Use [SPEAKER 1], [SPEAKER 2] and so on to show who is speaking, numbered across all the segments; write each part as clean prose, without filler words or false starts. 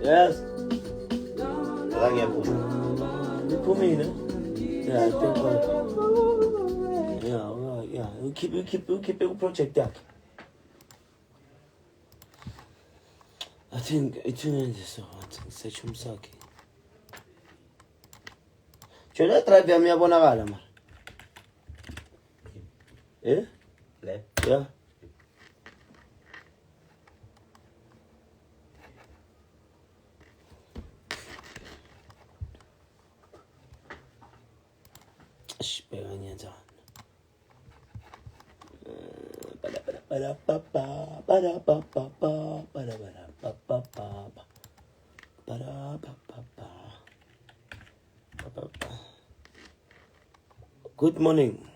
[SPEAKER 1] Yes.
[SPEAKER 2] Ngiyaphuza.
[SPEAKER 1] Iphumile. Yeah, I think yeah. You keep a project yakhe. I think so. Search umsakhe. Jona drive yami yabonakala mara. Eh?
[SPEAKER 2] Le.
[SPEAKER 1] Yeah. Bheka ngiyenzani. Good morning.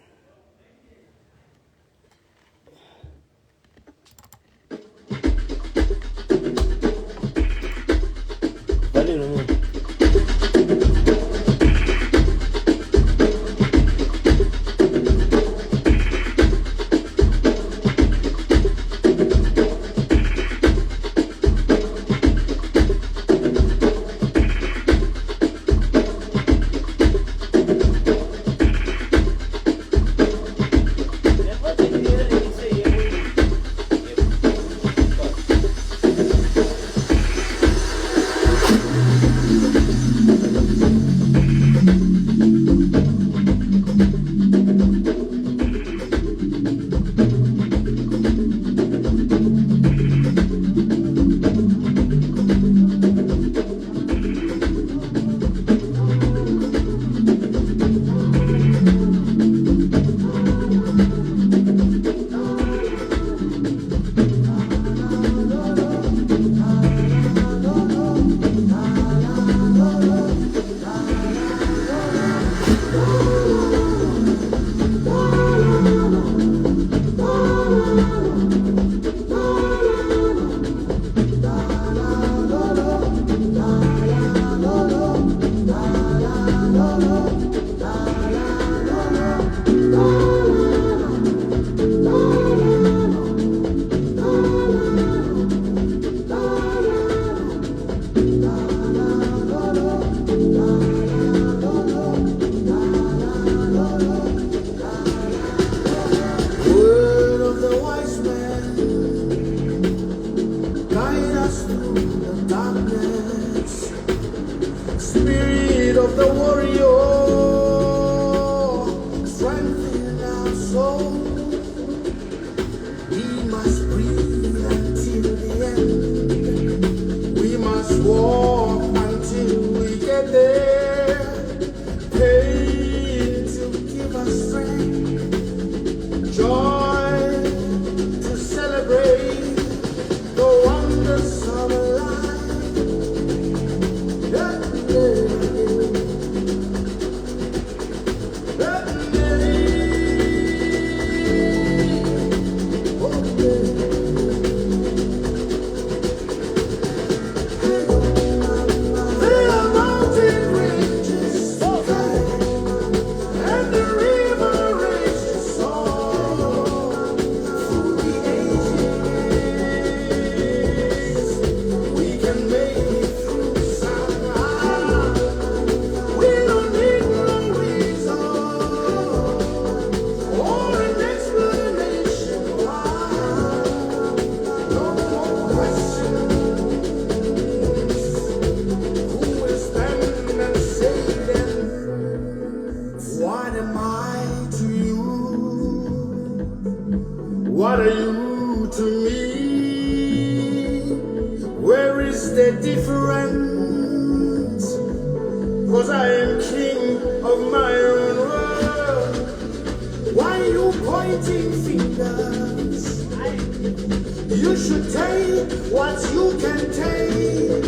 [SPEAKER 3] What are you to me? Where is the difference? 'Cause I am king of my own world. Why are you pointing fingers? You should take what you can take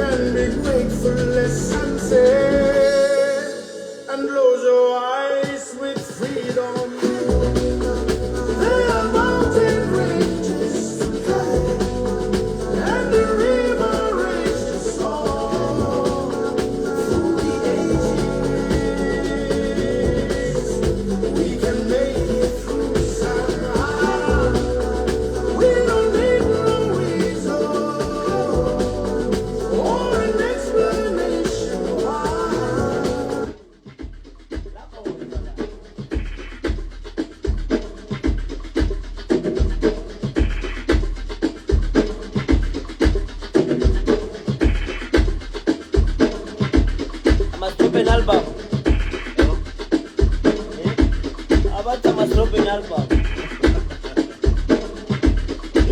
[SPEAKER 3] and be grateful as sunset and close your eyes with freedom.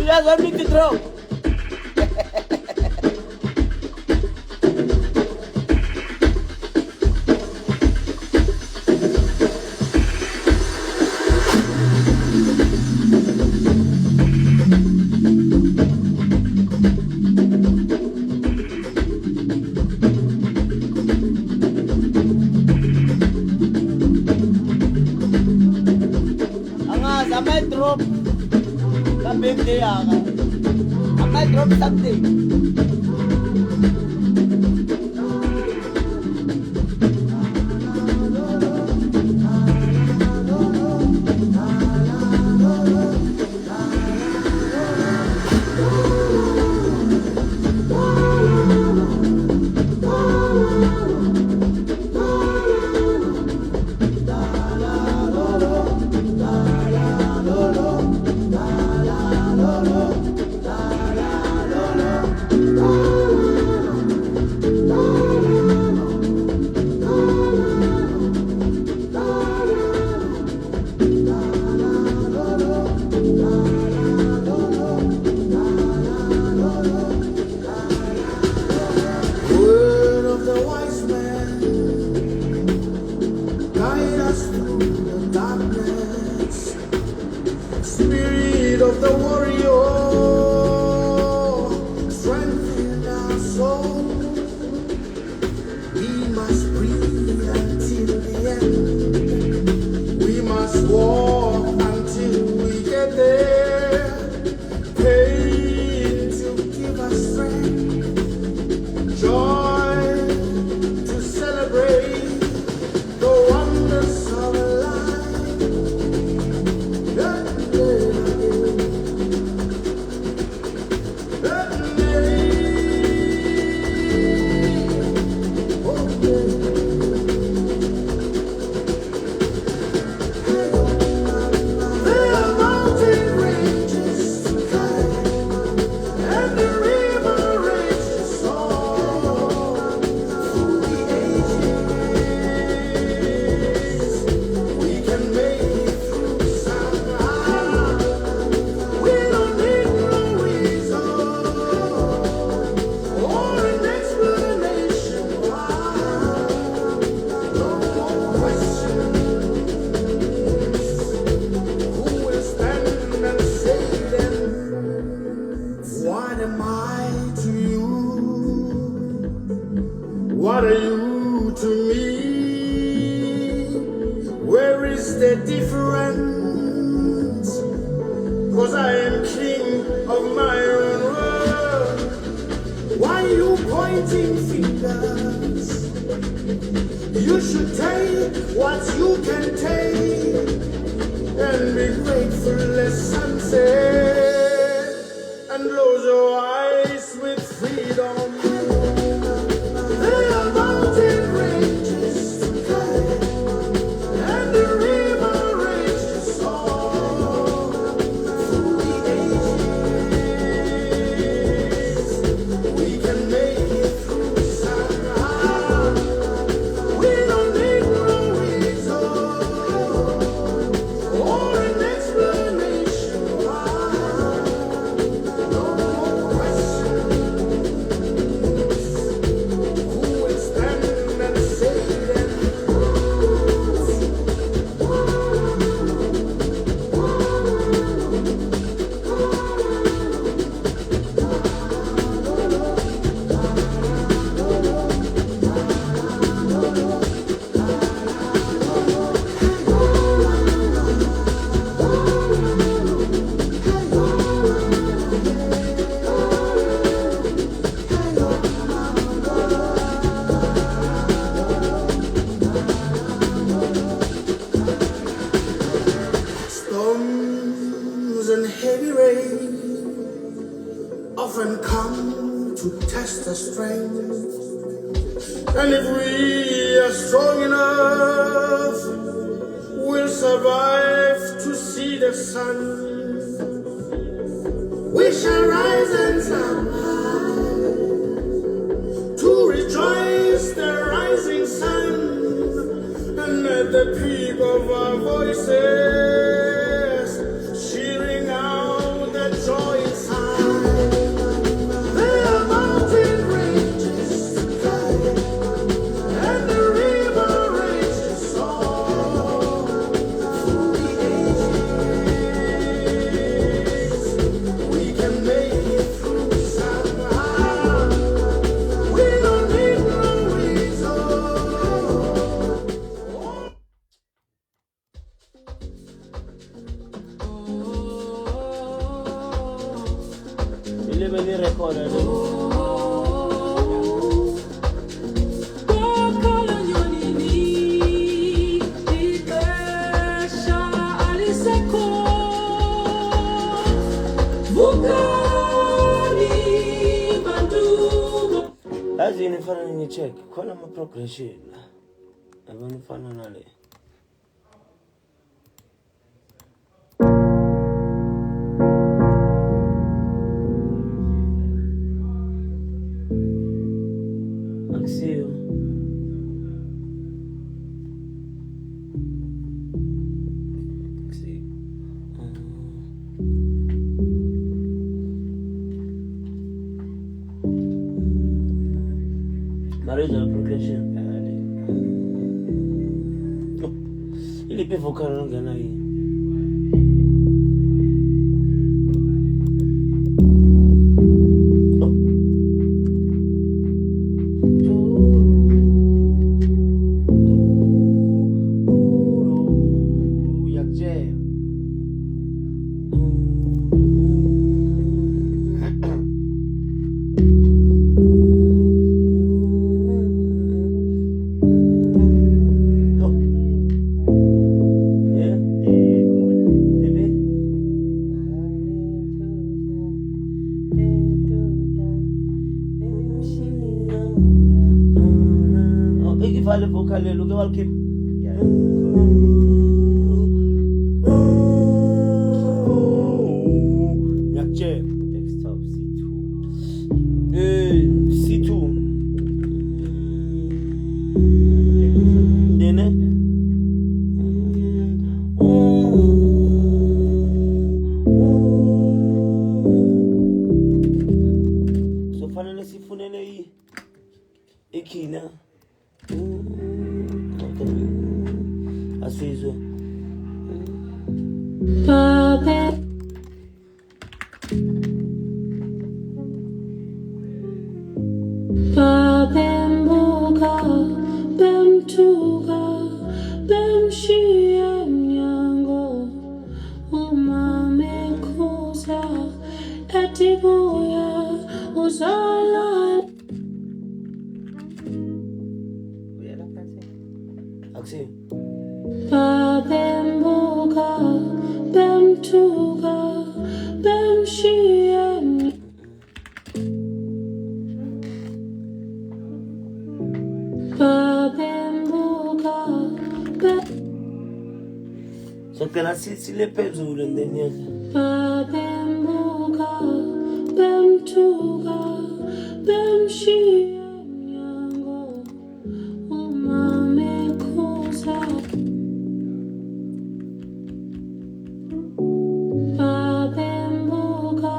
[SPEAKER 1] uyazwa mix drop. I might drop the big day. I might drop something. Spirit of the warrior, strengthen our soul. We must breathe until the end. We must walk until we get there. Pain to give us strength, joy to celebrate the wonders of life. What are you to me? Where is the difference? 'Cause I am king of my own world. Why you pointing fingers? You should take what you can take and be grateful as sunset and close your eyes with freedom. And heavy rain often come to test our strength, and if we are strong enough, we'll survive to see the sun. We shall rise and soar to rejoice the rising sun, and at the peak of our voices, cheering out the joy inside.
[SPEAKER 2] As in if I check, call them a progression. I want to find another. Axio. Marital progression. Ili pe vocal lângă noi. Fale vocale, look at keep. Yeah. Yakche. Next stop C2. C2. Dene. So fanele sifunele ikina. Asfizo.
[SPEAKER 4] Babembuka, bemtuga, bemshia nyango, umamekuza, etibuya, uzala.
[SPEAKER 2] Axel.
[SPEAKER 4] Babembuka, bemtuga, bemshia. Babembuka,
[SPEAKER 2] So can I see le pezul în denia?
[SPEAKER 4] Babembuka, bemtuga, bemshia. Babembuka,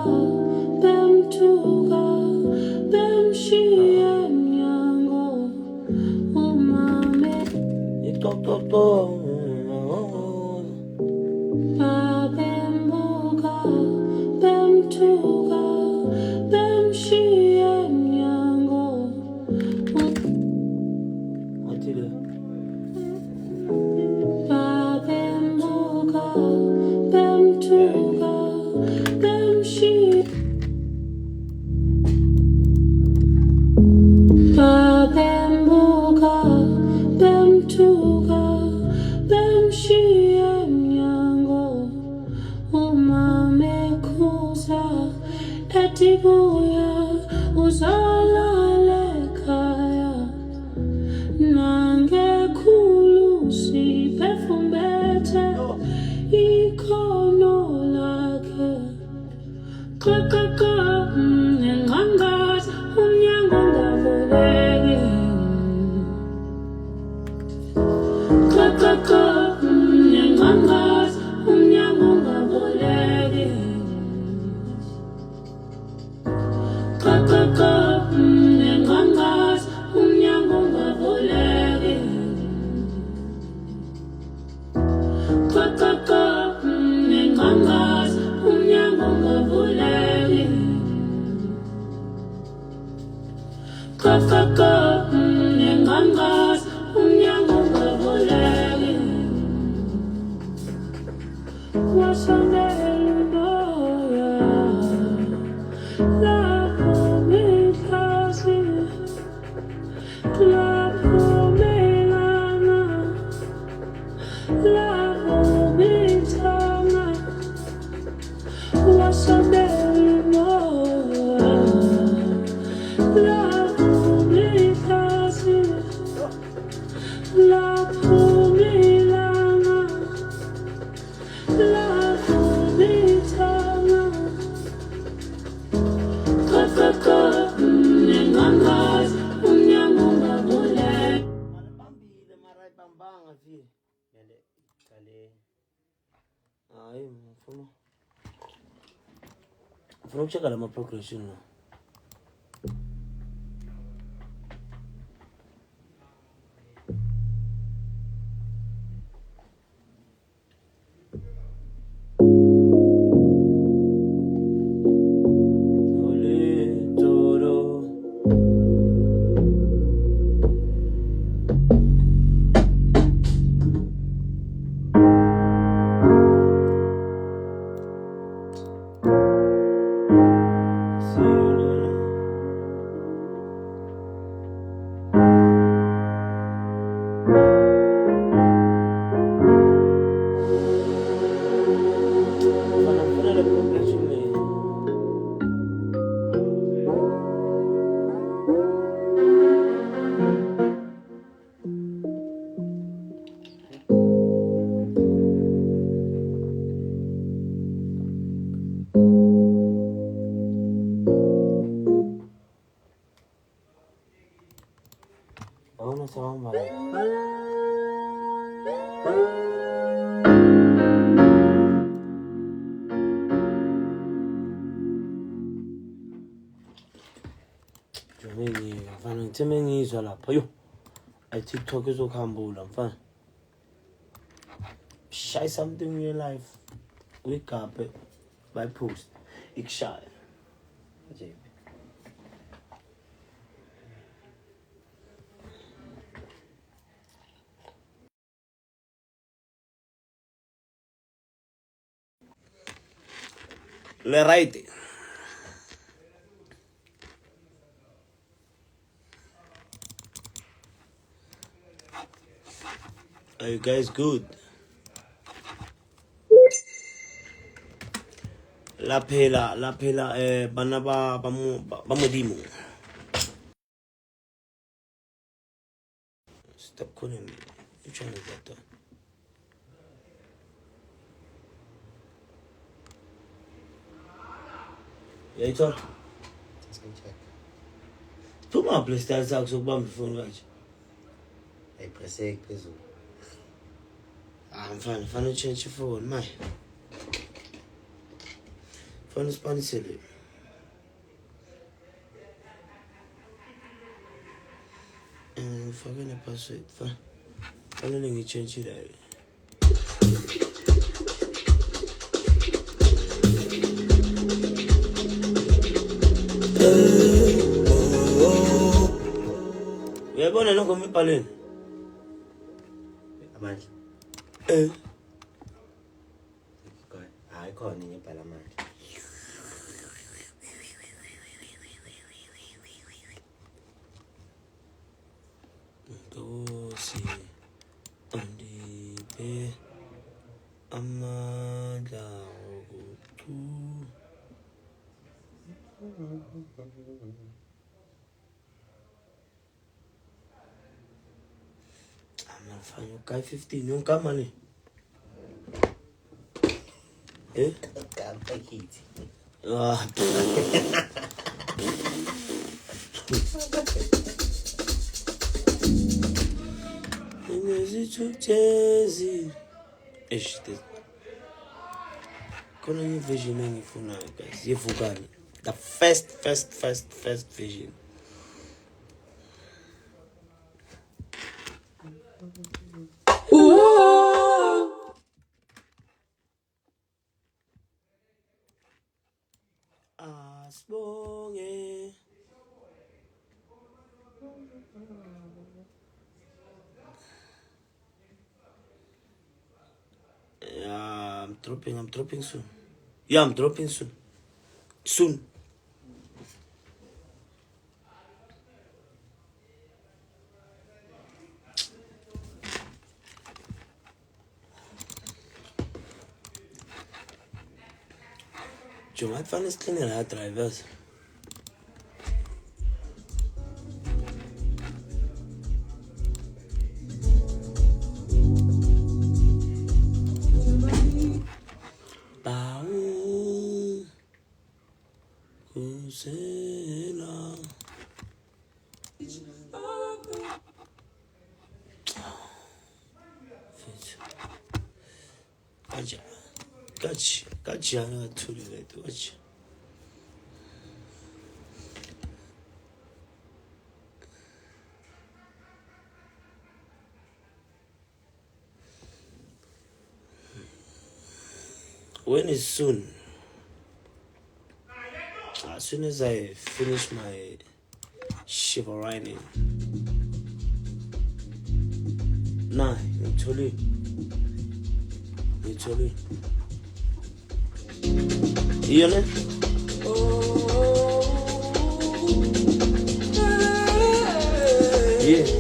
[SPEAKER 4] bemtuga, bemshia nyango. Babembuka, bemtuga, bemshia. Babembuka, bemtuga, bemshia nyango. Umamekuza, etibuya, uzalale kaya. Nangekulusi pefumbete, ikono lake. Kakaka, ngangas, unyango ngavulege. Kakaka, ngangas, unyango ngavulege. Kakaka, ngangas, unyango ngavulege. Kakaka, ngangas, unyango ngavulege. Kakaka, ngangas, unyango ngavulege. Wasandele moya, lapho ngihlasi, lapho ngilana, lapho ngithanga, wasondela umoya, lapho ngihlasi, lapho ngilana, lapho ngithanga, kakaka, nengangazi, umnyango ungavuleka.
[SPEAKER 2] Malibambile mara ayibambanga vi. Yale kale. Hayi ngifuna ukucheka lama progression na. Ona sawa mara. Jomeni, mfana ngitheme ngizwa lapha yo. TikTok izokuhambula mfana. Shy something in your life. Wake up by post. Ikshaya. JP. Le right. Are you guys good? La pela bana ba modimo. Stop calling me. You trying to get that? Yeah, it's all.
[SPEAKER 5] Let's go check.
[SPEAKER 2] Put my playstyle sakho sokubamba ifoni kanje.
[SPEAKER 5] Ayiphrese phezulu.
[SPEAKER 2] Mfana change ifoni my. Fana spanisele. Ngifake ne password fa. Fanele ngichange la. Uyabona lokho ngibhaleni?
[SPEAKER 5] Amandla. Hayi khona ngibhala amandla.
[SPEAKER 2] Nkosi andiphe amandla okucu. Amafanya ukai 15 yonkama le.
[SPEAKER 5] Kampa kithi.
[SPEAKER 2] Ngizithuthezi. Khona nye vision engifunayo guys. Yevukani. The first vision. Asibonge. Yeah, I'm dropping soon. Yeah, I'm dropping soon. Soon. jonga kufanele siqinele ha drivers Baum Usela Gotcha, I'm too late to watch. When is soon? As soon as I finish my shiver riding. Nah, literally. You know? Yeah.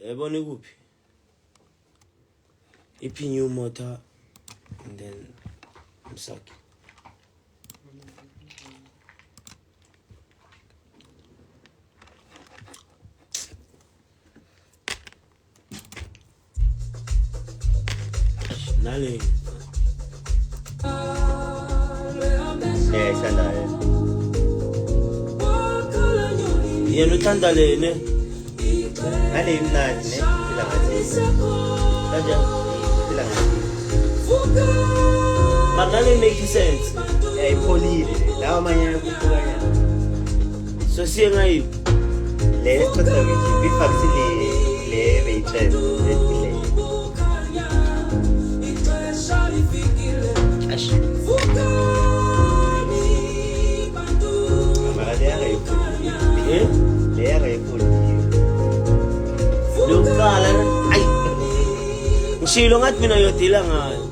[SPEAKER 2] Ebone kuphi iphi new motor and then Msaki nale yena uthanda lene
[SPEAKER 5] ngale imnandi ne phila ngathi
[SPEAKER 2] kanjani
[SPEAKER 5] phila ngathi
[SPEAKER 2] manale make sense
[SPEAKER 5] ayipholile lawa amanye ayakhukanya
[SPEAKER 2] so siye ngayi
[SPEAKER 5] le kodwa ngithi bifakisile le beyitrend le ash amara le ayayipholi
[SPEAKER 2] Ushilo ngathi mina yodila ngayo.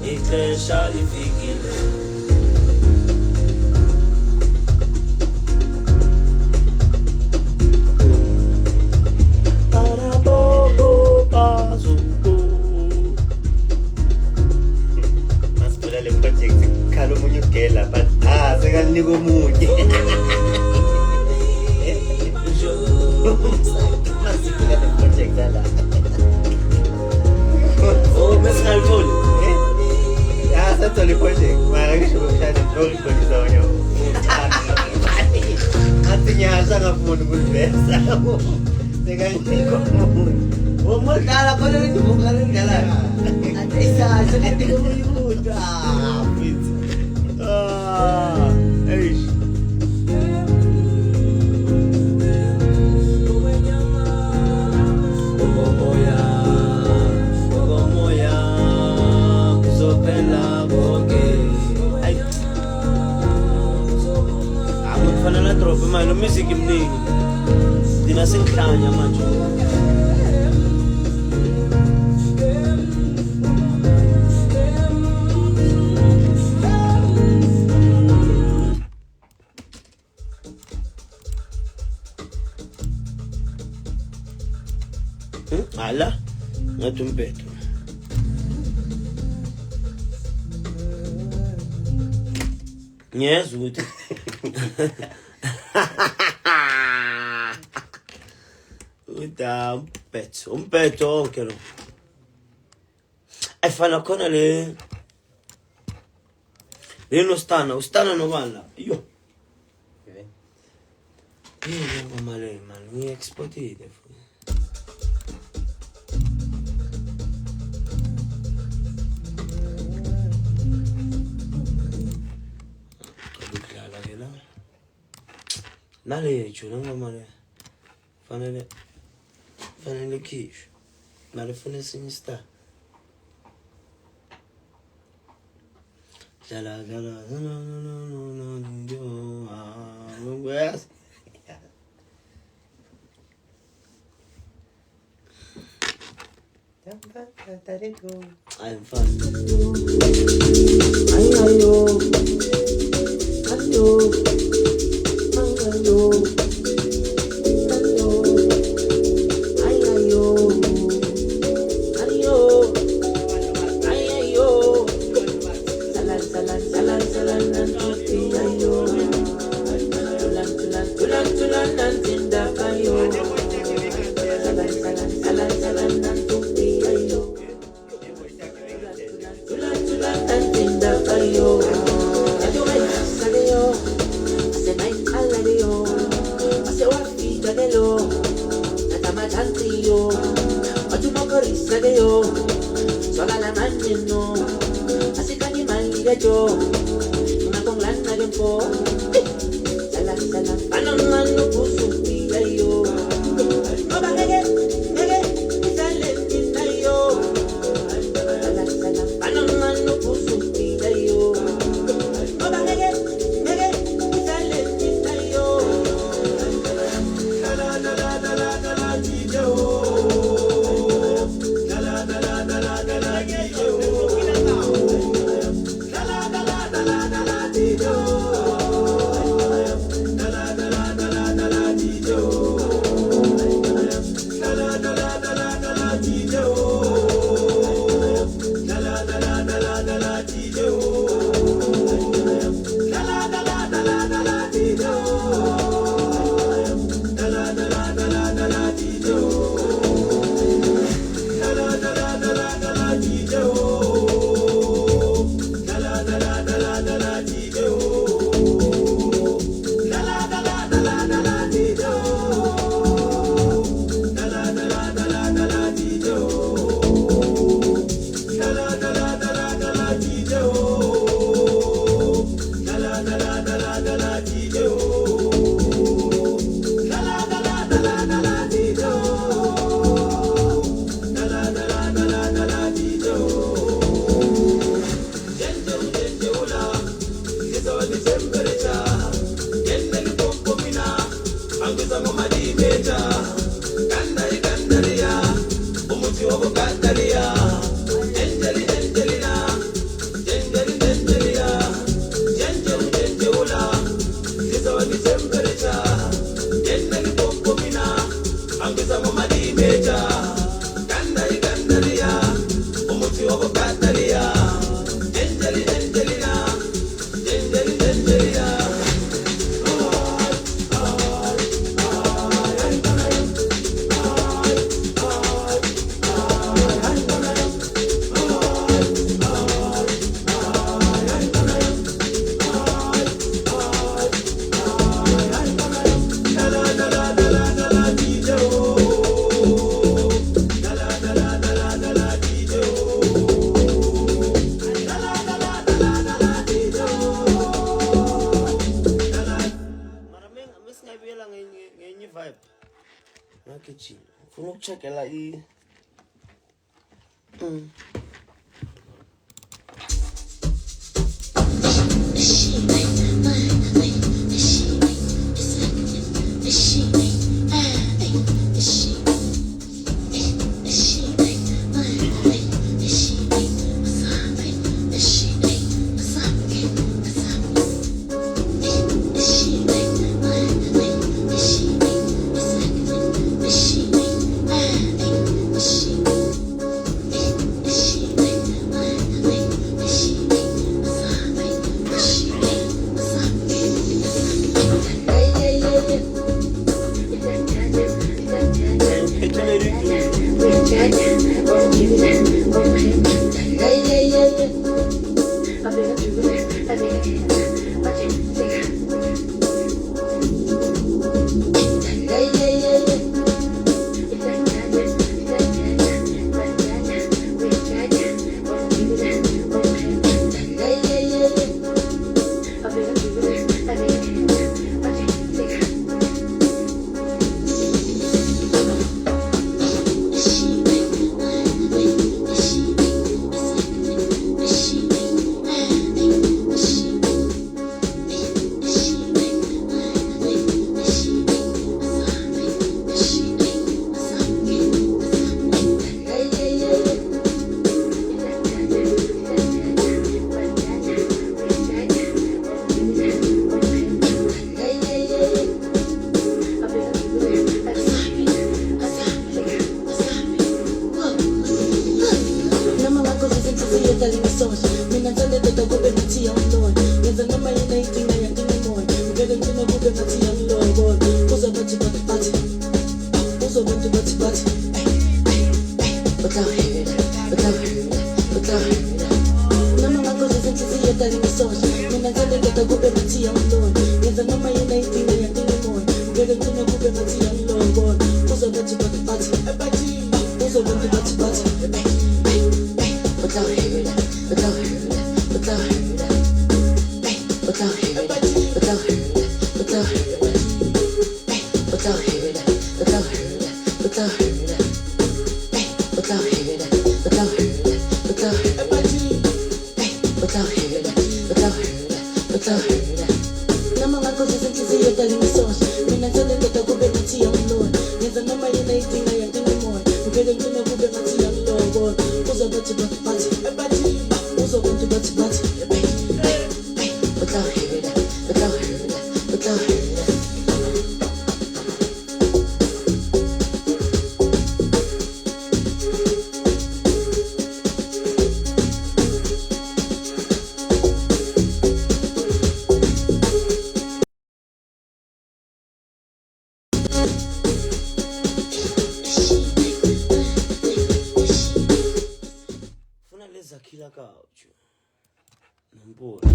[SPEAKER 2] Ixesha lifikile. Para bobo bazuko.
[SPEAKER 5] Masipula le project khalo munye ugela but sekanika omunye. Masipula le project ala.
[SPEAKER 2] Oh, mesingalitoli.
[SPEAKER 5] Satoli project mara ngisho ukushada norekhordisa wonyo. Athi nyasha ngafuni ukuvesa. Sekanika omunye. Umudlala khona ngivukala ngidlala. Ayisasho lethi umuntu mfethu.
[SPEAKER 2] Eish. Moya, kuzopela bonke. Ay. Akufana drop manje music imningi. Dina sengihlanya manje. Ala, ngathi umpetho. Ngiyezwa ukuthi umpetho wonke lo. Ayifana khona le ustana nobani la. Yo. Ngoma le man, ngi-exportile futhi. Nale yethu ngoma le fanele khishwe nale funa esinye star dlala no yes I'm fun. Ayo.
[SPEAKER 3] Kanda umuti wobo kanda
[SPEAKER 2] ngenye vibe. Ngagijima. Ufuna ukucheckela Zakhila kaucho nombola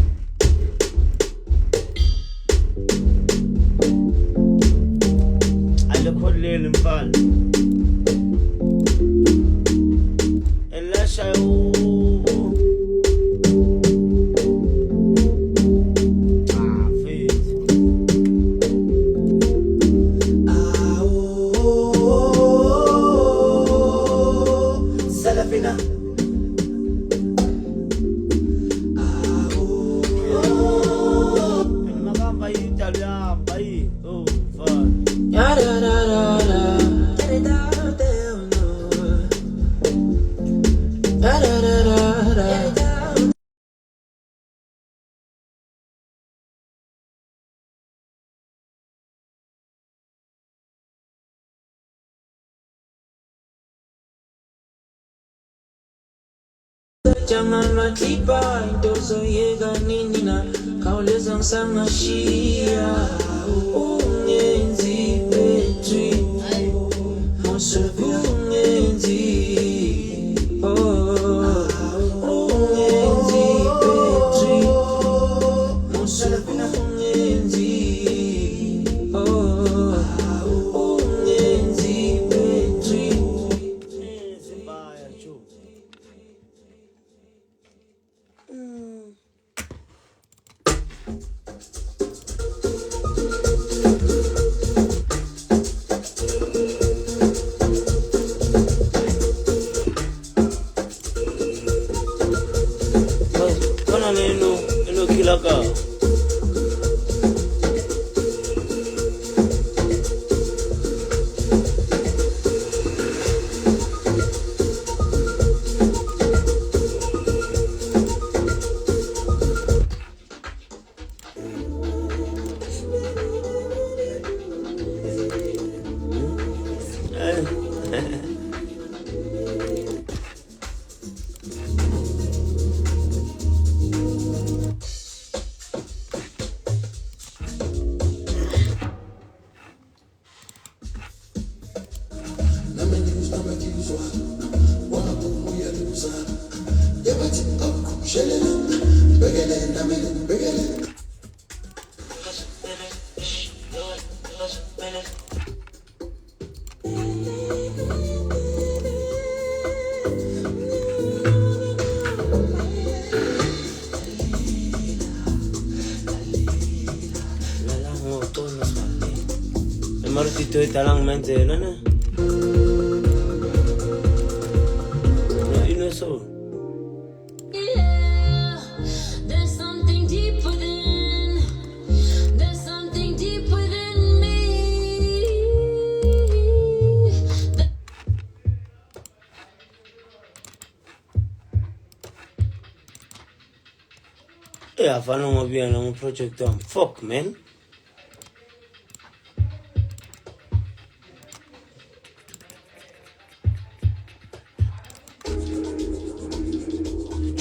[SPEAKER 2] alekholele mfana elasha Salafina
[SPEAKER 6] Jangan matipa indoso yega nini na kauleza nsanga shia ungenzi petri musuku ungenzi ungenzi petri musuku ungenzi ungenzi petri
[SPEAKER 2] Zimbaya jo Martito italang mente na. So
[SPEAKER 4] Yeah, there's something deep within. There's something deep within me.
[SPEAKER 2] yeah, if I don't want to be on a project, fuck, man.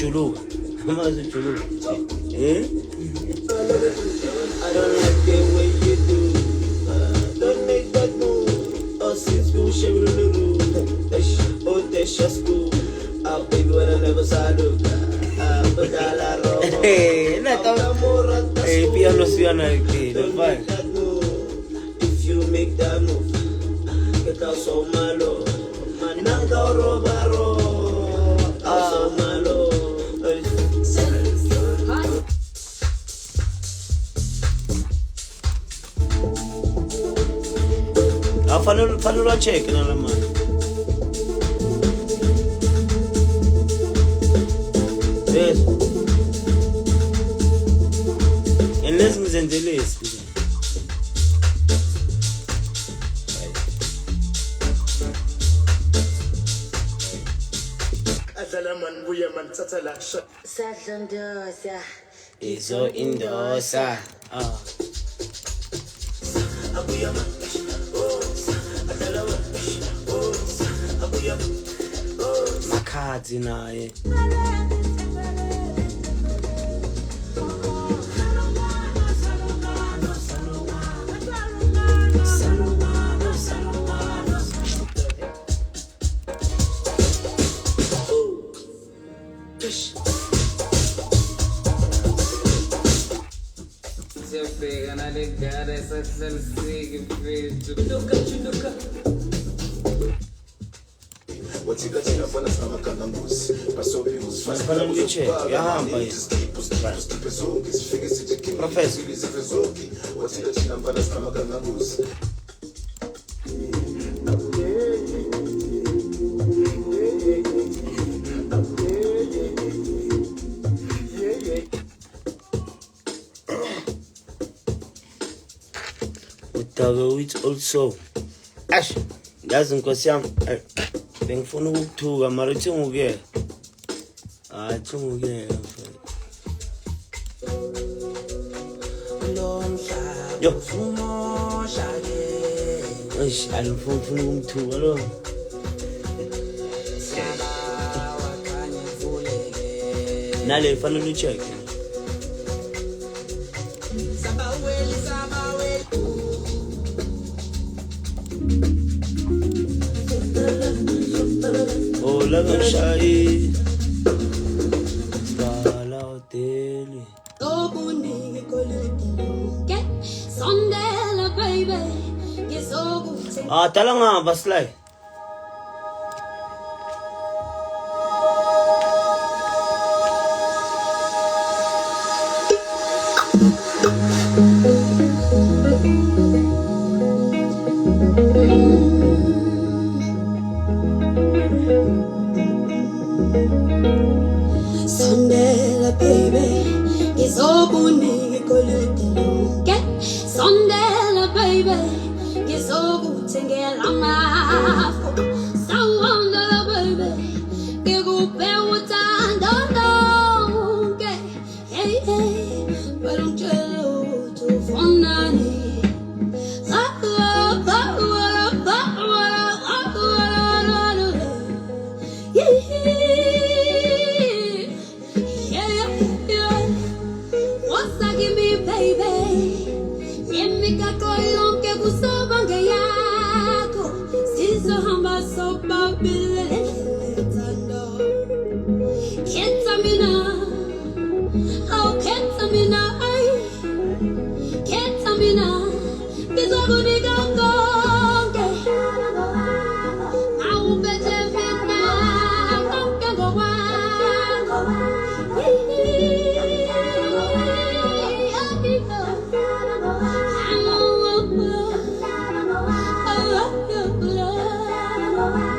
[SPEAKER 2] Chulu. I'm a chulu. Eh?
[SPEAKER 6] I don't like the way you do. Don't make that move. Oh, since we share the room. Oh, that's just cool. I'll baby when I never saw you.
[SPEAKER 2] Hey, hey, piano suena aquí,
[SPEAKER 6] Don't make that move. If you make that move, get out so malo. Mananga robaro. So malo.
[SPEAKER 2] Fanno la check nella mano. Yes. E nesmo zendelesi.
[SPEAKER 3] Adalaman buya man tatala shot.
[SPEAKER 4] Sadlandosa.
[SPEAKER 2] Izo indosa. Makhadzi naye. It's also Ash, doesn't cause I'm being for no to a maritime again. I told you. Yo, I'm from to alone. Nale, follow check. Oh, la shy. Stala hotel.
[SPEAKER 4] Oh, bunny, get Sondela, baby. Yes, oh,
[SPEAKER 2] Tala nga, baslay.
[SPEAKER 4] Sondela, baby. Yes, oh, bunny, get Sondela, baby. Yes, oh, Tengela, Sawandela, baby. Give up, don't know. Hey, hey, but I'm jealous to Fonani. Baby, I love you, love.